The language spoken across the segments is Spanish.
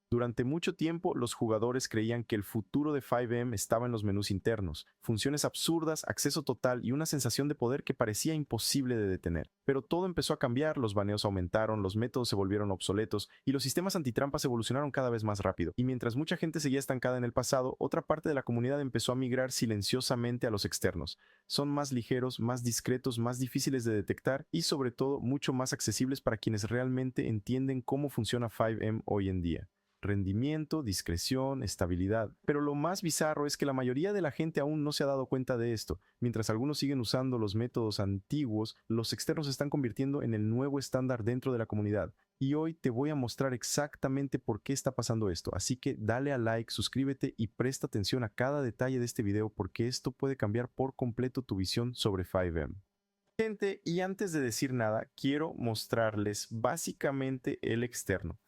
Durante mucho tiempo, los jugadores creían que el futuro de 5M estaba en los menús internos, funciones absurdas, acceso total y una sensación de poder que parecía imposible de detener. Pero todo empezó a cambiar, los baneos aumentaron, los métodos se volvieron obsoletos y los sistemas antitrampas evolucionaron cada vez más rápido. Y mientras mucha gente seguía estancada en el pasado, otra parte de la comunidad empezó a migrar silenciosamente a los externos. Son más ligeros, más discretos, más difíciles de detectar y sobre todo mucho más accesibles para quienes realmente entienden cómo funciona 5M hoy en día. Rendimiento, discreción, estabilidad. Pero lo más bizarro es que la mayoría de la gente aún no se ha dado cuenta de esto. Mientras algunos siguen usando los métodos antiguos, los externos se están convirtiendo en el nuevo estándar dentro de la comunidad. Y hoy te voy a mostrar exactamente por qué está pasando esto. Así que dale a like, suscríbete y presta atención a cada detalle de este video porque esto puede cambiar por completo tu visión sobre 5M. Gente, y antes de decir nada, quiero mostrarles básicamente el externo.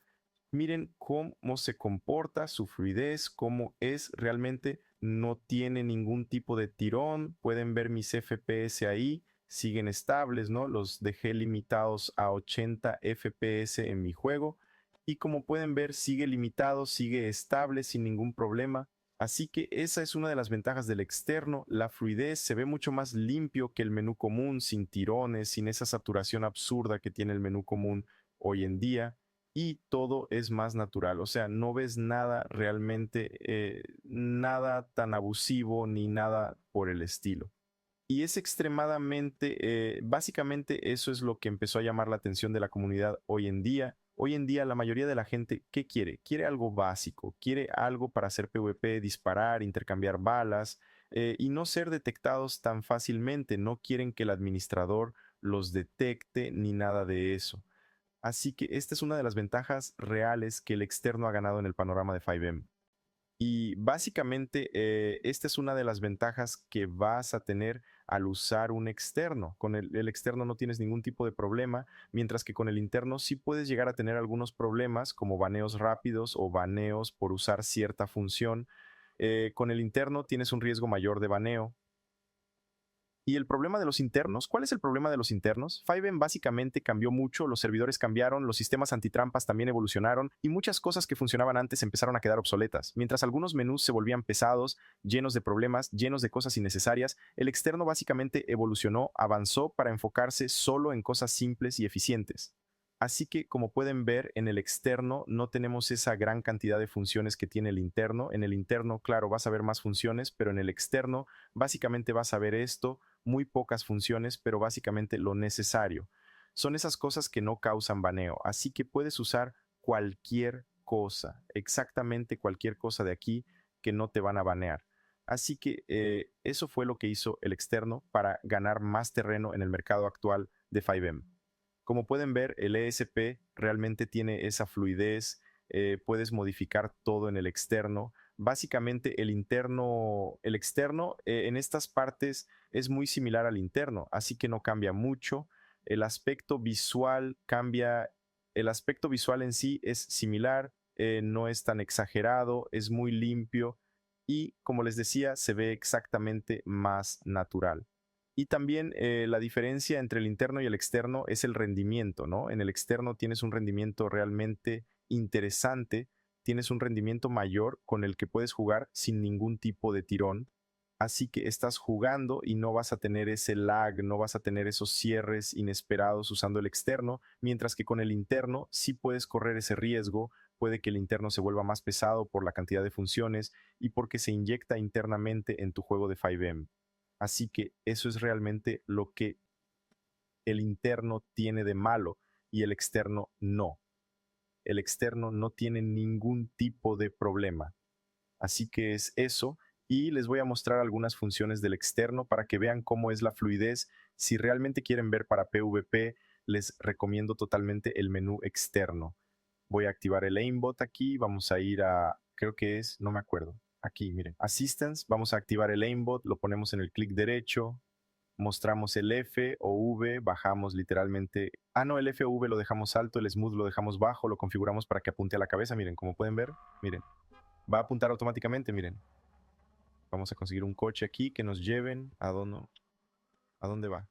Miren cómo se comporta, su fluidez, cómo es realmente, no tiene ningún tipo de tirón, pueden ver mis FPS ahí, siguen estables, ¿no? Los dejé limitados a 80 FPS en mi juego y como pueden ver sigue limitado, sigue estable sin ningún problema. Así que esa es una de las ventajas del externo, la fluidez se ve mucho más limpio que el menú común, sin tirones, sin esa saturación absurda que tiene el menú común hoy en día y todo es más natural. O sea, no ves nada realmente, nada tan abusivo ni nada por el estilo. Y es extremadamente, básicamente eso es lo que empezó a llamar la atención de la comunidad hoy en día. Hoy en día la mayoría de la gente, ¿qué quiere? Quiere algo básico, quiere algo para hacer PvP, disparar, intercambiar balas y no ser detectados tan fácilmente. No quieren que el administrador los detecte ni nada de eso. Así que esta es una de las ventajas reales que el externo ha ganado en el panorama de 5M. Y básicamente esta es una de las ventajas que vas a tener al usar un externo. Con el externo no tienes ningún tipo de problema, mientras que con el interno sí puedes llegar a tener algunos problemas como baneos rápidos o baneos por usar cierta función. Con el interno tienes un riesgo mayor de baneo. Y el problema de los internos, ¿cuál es el problema de los internos? 5M básicamente cambió mucho, los servidores cambiaron, los sistemas antitrampas también evolucionaron y muchas cosas que funcionaban antes empezaron a quedar obsoletas. Mientras algunos menús se volvían pesados, llenos de problemas, llenos de cosas innecesarias, el externo básicamente evolucionó, avanzó para enfocarse solo en cosas simples y eficientes. Así que, como pueden ver, en el externo no tenemos esa gran cantidad de funciones que tiene el interno. En el interno, claro, vas a ver más funciones, pero en el externo básicamente vas a ver esto, muy pocas funciones, pero básicamente lo necesario. Son esas cosas que no causan baneo, así que puedes usar cualquier cosa, exactamente cualquier cosa de aquí que no te van a banear. Así que eso fue lo que hizo el externo para ganar más terreno en el mercado actual de 5M. Como pueden ver, el ESP realmente tiene esa fluidez, puedes modificar todo en el externo. Básicamente el externo en estas partes es muy similar al interno, así que no cambia mucho. El aspecto visual cambia, el aspecto visual en sí es similar, no es tan exagerado, es muy limpio y como les decía, se ve exactamente más natural. Y también la diferencia entre el interno y el externo es el rendimiento, ¿no? En el externo tienes un rendimiento realmente interesante, tienes un rendimiento mayor con el que puedes jugar sin ningún tipo de tirón. Así que estás jugando y no vas a tener ese lag, no vas a tener esos cierres inesperados usando el externo, mientras que con el interno sí puedes correr ese riesgo, puede que el interno se vuelva más pesado por la cantidad de funciones y porque se inyecta internamente en tu juego de 5M. Así que eso es realmente lo que el interno tiene de malo y el externo no. El externo no tiene ningún tipo de problema. Así que es eso. Y les voy a mostrar algunas funciones del externo para que vean cómo es la fluidez. Si realmente quieren ver para PvP, les recomiendo totalmente el menú externo. Voy a activar el aimbot aquí. Vamos a ir a, creo que es, no me acuerdo. Aquí, miren, Assistance. Vamos a activar el aimbot. Lo ponemos en el clic derecho. Mostramos el F o V, bajamos literalmente. Ah, no, el F o V lo dejamos alto, el smooth lo dejamos bajo, lo configuramos para que apunte a la cabeza. Miren, como pueden ver, miren, va a apuntar automáticamente, miren. Vamos a conseguir un coche aquí que nos lleven a dónde va.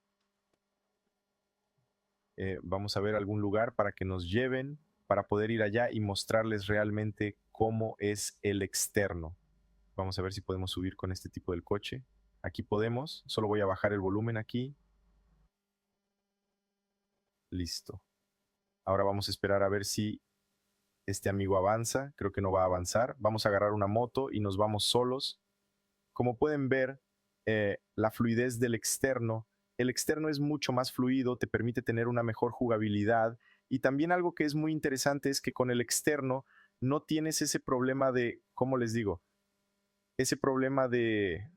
Vamos a ver algún lugar para que nos lleven. para poder ir allá y mostrarles realmente cómo es el externo. Vamos a ver si podemos subir con este tipo del coche. Aquí podemos, solo voy a bajar el volumen aquí. Listo. Ahora vamos a esperar a ver si este amigo avanza. Creo que no va a avanzar. Vamos a agarrar una moto y nos vamos solos. Como pueden ver, la fluidez del externo. El externo es mucho más fluido, te permite tener una mejor jugabilidad. Y también algo que es muy interesante es que con el externo no tienes ese problema de, ¿cómo les digo? Ese problema de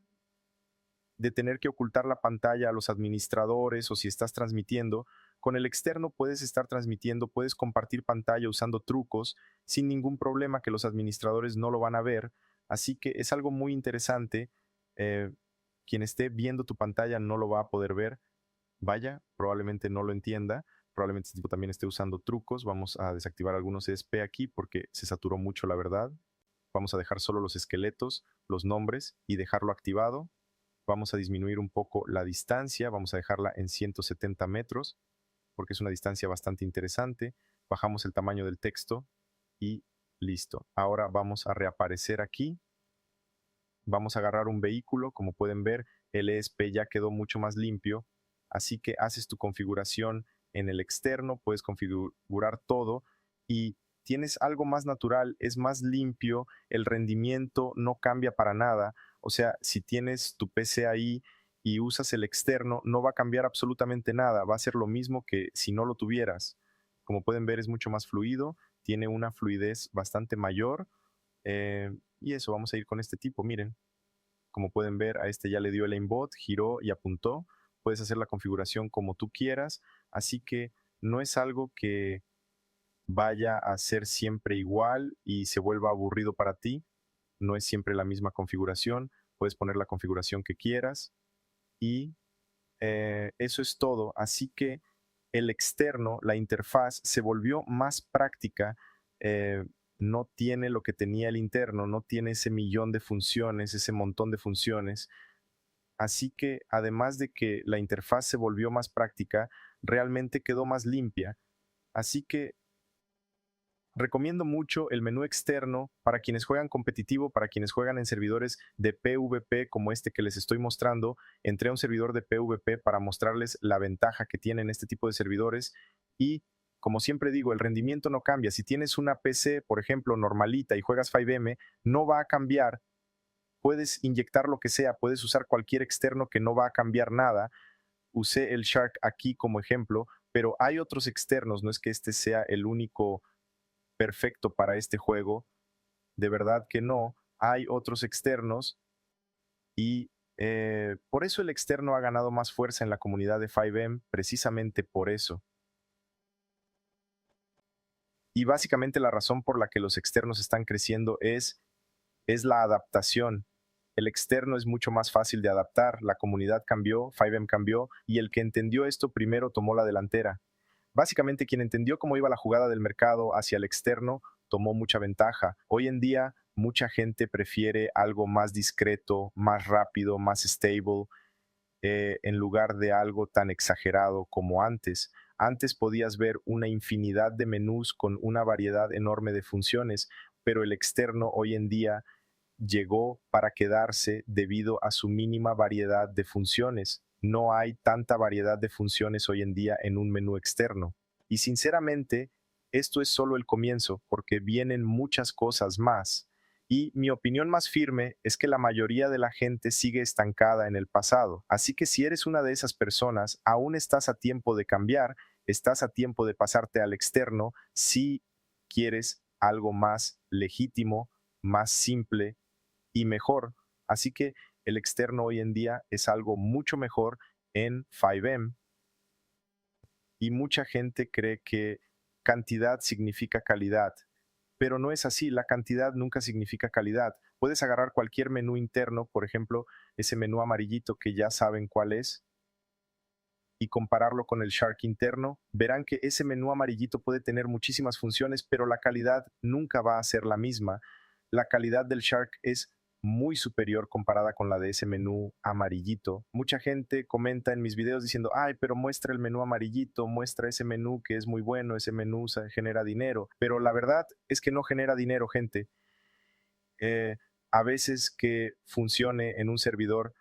tener que ocultar la pantalla a los administradores o si estás transmitiendo. Con el externo puedes estar transmitiendo, puedes compartir pantalla usando trucos sin ningún problema que los administradores no lo van a ver. Así que es algo muy interesante. Eh, Quien esté viendo tu pantalla no lo va a poder ver. Vaya, probablemente no lo entienda. Probablemente este tipo también esté usando trucos. Vamos a desactivar algunos ESP aquí porque se saturó mucho, la verdad. Vamos a dejar solo los esqueletos, los nombres y dejarlo activado. Vamos a disminuir un poco la distancia, vamos a dejarla en 170 metros, porque es una distancia bastante interesante. Bajamos el tamaño del texto y listo. Ahora vamos a reaparecer aquí. Vamos a agarrar un vehículo, como pueden ver, el ESP ya quedó mucho más limpio, así que haces tu configuración en el externo, puedes configurar todo y tienes algo más natural, es más limpio, el rendimiento no cambia para nada. O sea, si tienes tu PC ahí y usas el externo, no va a cambiar absolutamente nada, va a ser lo mismo que si no lo tuvieras. Como pueden ver, es mucho más fluido, tiene una fluidez bastante mayor. Y eso, vamos a ir con este tipo, miren. Como pueden ver, a este ya le dio el aimbot, giró y apuntó. Puedes hacer la configuración como tú quieras, así que no es algo que vaya a ser siempre igual y se vuelva aburrido para ti. No es siempre la misma configuración. Puedes poner la configuración que quieras y eso es todo. Así que el externo, la interfaz, se volvió más práctica. No tiene lo que tenía el interno, no tiene ese millón de funciones, ese montón de funciones. Así que además de que la interfaz se volvió más práctica, realmente quedó más limpia. Así que recomiendo mucho el menú externo para quienes juegan competitivo, para quienes juegan en servidores de PvP como este que les estoy mostrando. Entré a un servidor de PvP para mostrarles la ventaja que tienen este tipo de servidores y como siempre digo, el rendimiento no cambia. Si tienes una PC, por ejemplo, normalita y juegas 5M, no va a cambiar. Puedes inyectar lo que sea, puedes usar cualquier externo que no va a cambiar nada. Usé el Shark aquí como ejemplo, pero hay otros externos, no es que este sea el único perfecto para este juego, de verdad que no, hay otros externos y por eso el externo ha ganado más fuerza en la comunidad de 5M, precisamente por eso. Y básicamente la razón por la que los externos están creciendo es la adaptación. El externo es mucho más fácil de adaptar, la comunidad cambió, 5M cambió y el que entendió esto primero tomó la delantera. Básicamente quien entendió cómo iba la jugada del mercado hacia el externo tomó mucha ventaja. Hoy en día mucha gente prefiere algo más discreto, más rápido, más stable, en lugar de algo tan exagerado como antes. Antes podías ver una infinidad de menús con una variedad enorme de funciones, pero el externo hoy en día llegó para quedarse debido a su mínima variedad de funciones. No hay tanta variedad de funciones hoy en día en un menú externo. Y sinceramente, esto es solo el comienzo, porque vienen muchas cosas más. Y mi opinión más firme es que la mayoría de la gente sigue estancada en el pasado. Así que si eres una de esas personas, aún estás a tiempo de cambiar, estás a tiempo de pasarte al externo si quieres algo más legítimo, más simple y mejor. Así que el externo hoy en día es algo mucho mejor en 5M y mucha gente cree que cantidad significa calidad, pero no es así, la cantidad nunca significa calidad. Puedes agarrar cualquier menú interno, por ejemplo, ese menú amarillito que ya saben cuál es, y compararlo con el Shark interno, verán que ese menú amarillito puede tener muchísimas funciones, pero la calidad nunca va a ser la misma. La calidad del Shark es muy superior comparada con la de ese menú amarillito. Mucha gente comenta en mis videos diciendo, ay, pero muestra el menú amarillito, muestra ese menú que es muy bueno, ese menú genera dinero. Pero la verdad es que no genera dinero, gente. Eh, a veces que funcione en un servidor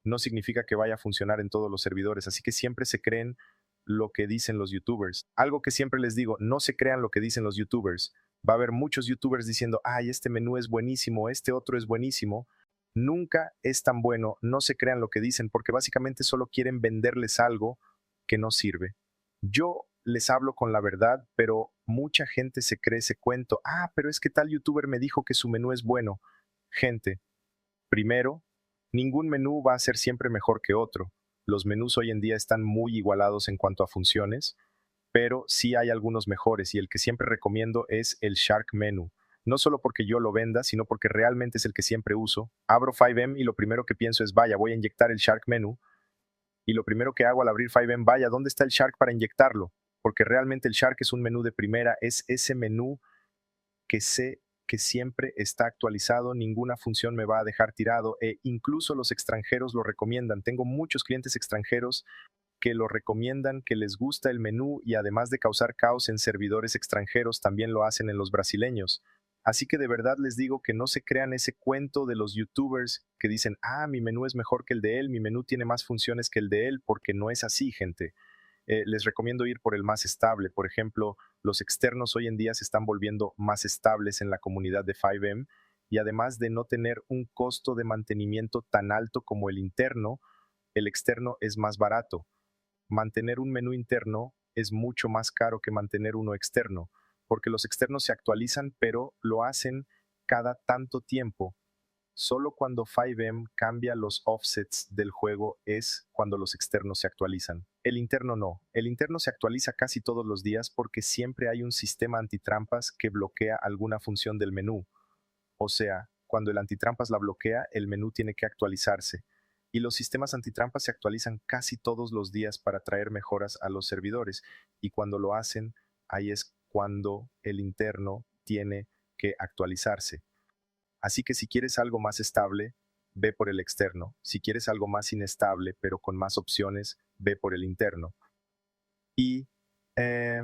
no significa que vaya a funcionar en todos los servidores, así que siempre se creen lo que dicen los youtubers. Algo que siempre les digo, no se crean lo que dicen los youtubers. Va a haber muchos youtubers diciendo, ay, este menú es buenísimo, este otro es buenísimo. Nunca es tan bueno, no se crean lo que dicen, porque básicamente solo quieren venderles algo que no sirve. Yo les hablo con la verdad, pero mucha gente se cree ese cuento. Ah, pero es que tal youtuber me dijo que su menú es bueno. Gente, primero, ningún menú va a ser siempre mejor que otro. Los menús hoy en día están muy igualados en cuanto a funciones, pero sí hay algunos mejores y el que siempre recomiendo es el Shark Menu. No solo porque yo lo venda, sino porque realmente es el que siempre uso. Abro 5M y lo primero que pienso es, vaya, voy a inyectar el Shark Menu. Y lo primero que hago al abrir 5M, vaya, ¿dónde está el Shark para inyectarlo? Porque realmente el Shark es un menú de primera, es ese menú que sé que siempre está actualizado, ninguna función me va a dejar tirado e incluso los extranjeros lo recomiendan. Tengo muchos clientes extranjeros que lo recomiendan, que les gusta el menú y además de causar caos en servidores extranjeros, también lo hacen en los brasileños. Así que de verdad les digo que no se crean ese cuento de los youtubers que dicen, ah, mi menú es mejor que el de él, mi menú tiene más funciones que el de él, porque no es así, gente. Les recomiendo ir por el más estable. Por ejemplo, los externos hoy en día se están volviendo más estables en la comunidad de 5M y además de no tener un costo de mantenimiento tan alto como el interno, el externo es más barato. Mantener un menú interno es mucho más caro que mantener uno externo, porque los externos se actualizan, pero lo hacen cada tanto tiempo. Solo cuando 5M cambia los offsets del juego es cuando los externos se actualizan. El interno no. El interno se actualiza casi todos los días porque siempre hay un sistema antitrampas que bloquea alguna función del menú. O sea, cuando el antitrampas la bloquea, el menú tiene que actualizarse. Y los sistemas antitrampas se actualizan casi todos los días para traer mejoras a los servidores. Y cuando lo hacen, ahí es cuando el interno tiene que actualizarse. Así que si quieres algo más estable, ve por el externo. Si quieres algo más inestable, pero con más opciones, ve por el interno. Y eh,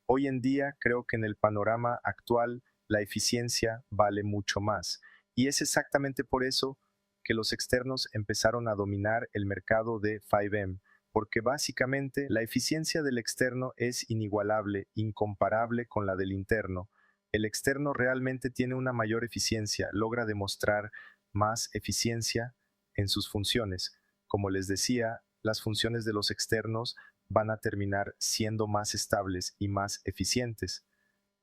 hoy en día creo que en el panorama actual la eficiencia vale mucho más. Y es exactamente por eso que los externos empezaron a dominar el mercado de 5M, porque básicamente la eficiencia del externo es inigualable, incomparable con la del interno. El externo realmente tiene una mayor eficiencia, logra demostrar más eficiencia en sus funciones. Como les decía, las funciones de los externos van a terminar siendo más estables y más eficientes.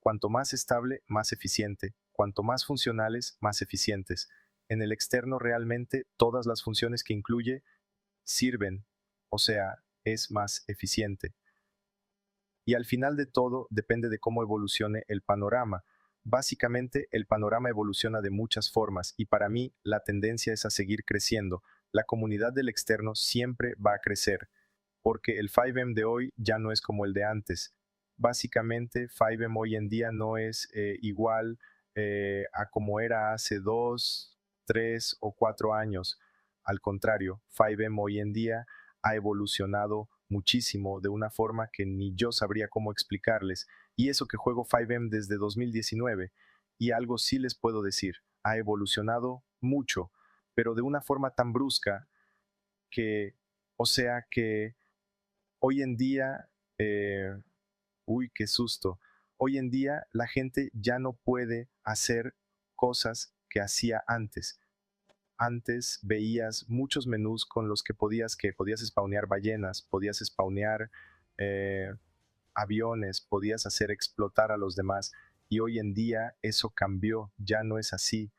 Cuanto más estable, más eficiente. Cuanto más funcionales, más eficientes. En el externo realmente todas las funciones que incluye sirven, o sea, es más eficiente. Y al final de todo depende de cómo evolucione el panorama. Básicamente, el panorama evoluciona de muchas formas y para mí la tendencia es a seguir creciendo. La comunidad del externo siempre va a crecer porque el 5M de hoy ya no es como el de antes. Básicamente, 5M hoy en día no es igual a como era hace 2, 3 o 4 años. Al contrario, 5M hoy en día ha evolucionado muchísimo de una forma que ni yo sabría cómo explicarles. Y eso que juego 5M desde 2019. Y algo sí les puedo decir, ha evolucionado mucho, pero de una forma tan brusca que, o sea que hoy en día, uy, qué susto. Hoy en día la gente ya no puede hacer cosas que hacía antes. Antes veías muchos menús con los que podías spawnear ballenas, podías spawnear eh, aviones, podías hacer explotar a los demás. Y hoy en día eso cambió, ya no es así.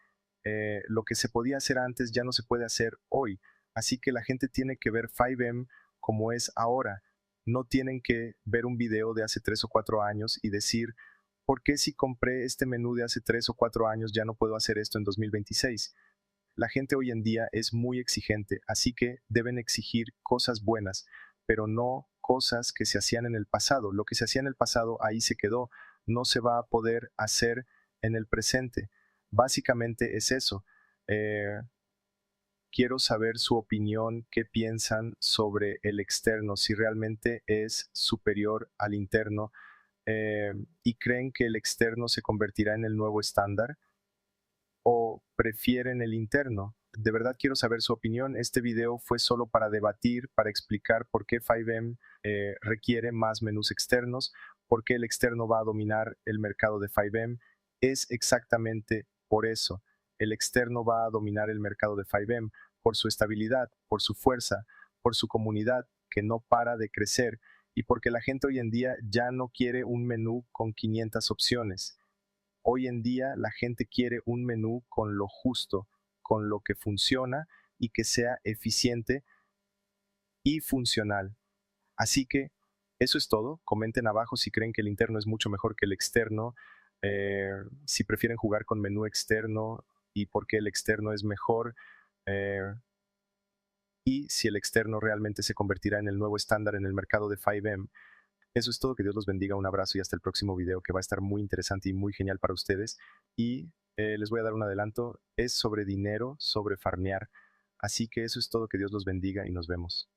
Lo que se podía hacer antes ya no se puede hacer hoy. Así que la gente tiene que ver 5M como es ahora. No tienen que ver un video de hace 3 o 4 años y decir, ¿por qué si compré este menú de hace 3 o 4 años ya no puedo hacer esto en 2026? La gente hoy en día es muy exigente, así que deben exigir cosas buenas, pero no cosas que se hacían en el pasado. Lo que se hacía en el pasado ahí se quedó, no se va a poder hacer en el presente. Básicamente es eso. Eh, Quiero saber su opinión, qué piensan sobre el externo, si realmente es superior al interno, y creen que el externo se convertirá en el nuevo estándar o prefieren el interno. De verdad quiero saber su opinión. Este video fue solo para debatir, para explicar por qué 5M requiere más menús externos, por qué el externo va a dominar el mercado de 5M. Es exactamente por eso. El externo va a dominar el mercado de 5M, por su estabilidad, por su fuerza, por su comunidad que no para de crecer y porque la gente hoy en día ya no quiere un menú con 500 opciones. Hoy en día la gente quiere un menú con lo justo, con lo que funciona y que sea eficiente y funcional. Así que eso es todo. Comenten abajo si creen que el interno es mucho mejor que el externo, eh, si prefieren jugar con menú externo y por qué el externo es mejor, eh, y si el externo realmente se convertirá en el nuevo estándar en el mercado de 5M. Eso es todo, que Dios los bendiga, un abrazo y hasta el próximo video que va a estar muy interesante y muy genial para ustedes. Y les voy a dar un adelanto, es sobre dinero, sobre farmear. Así que eso es todo, que Dios los bendiga y nos vemos.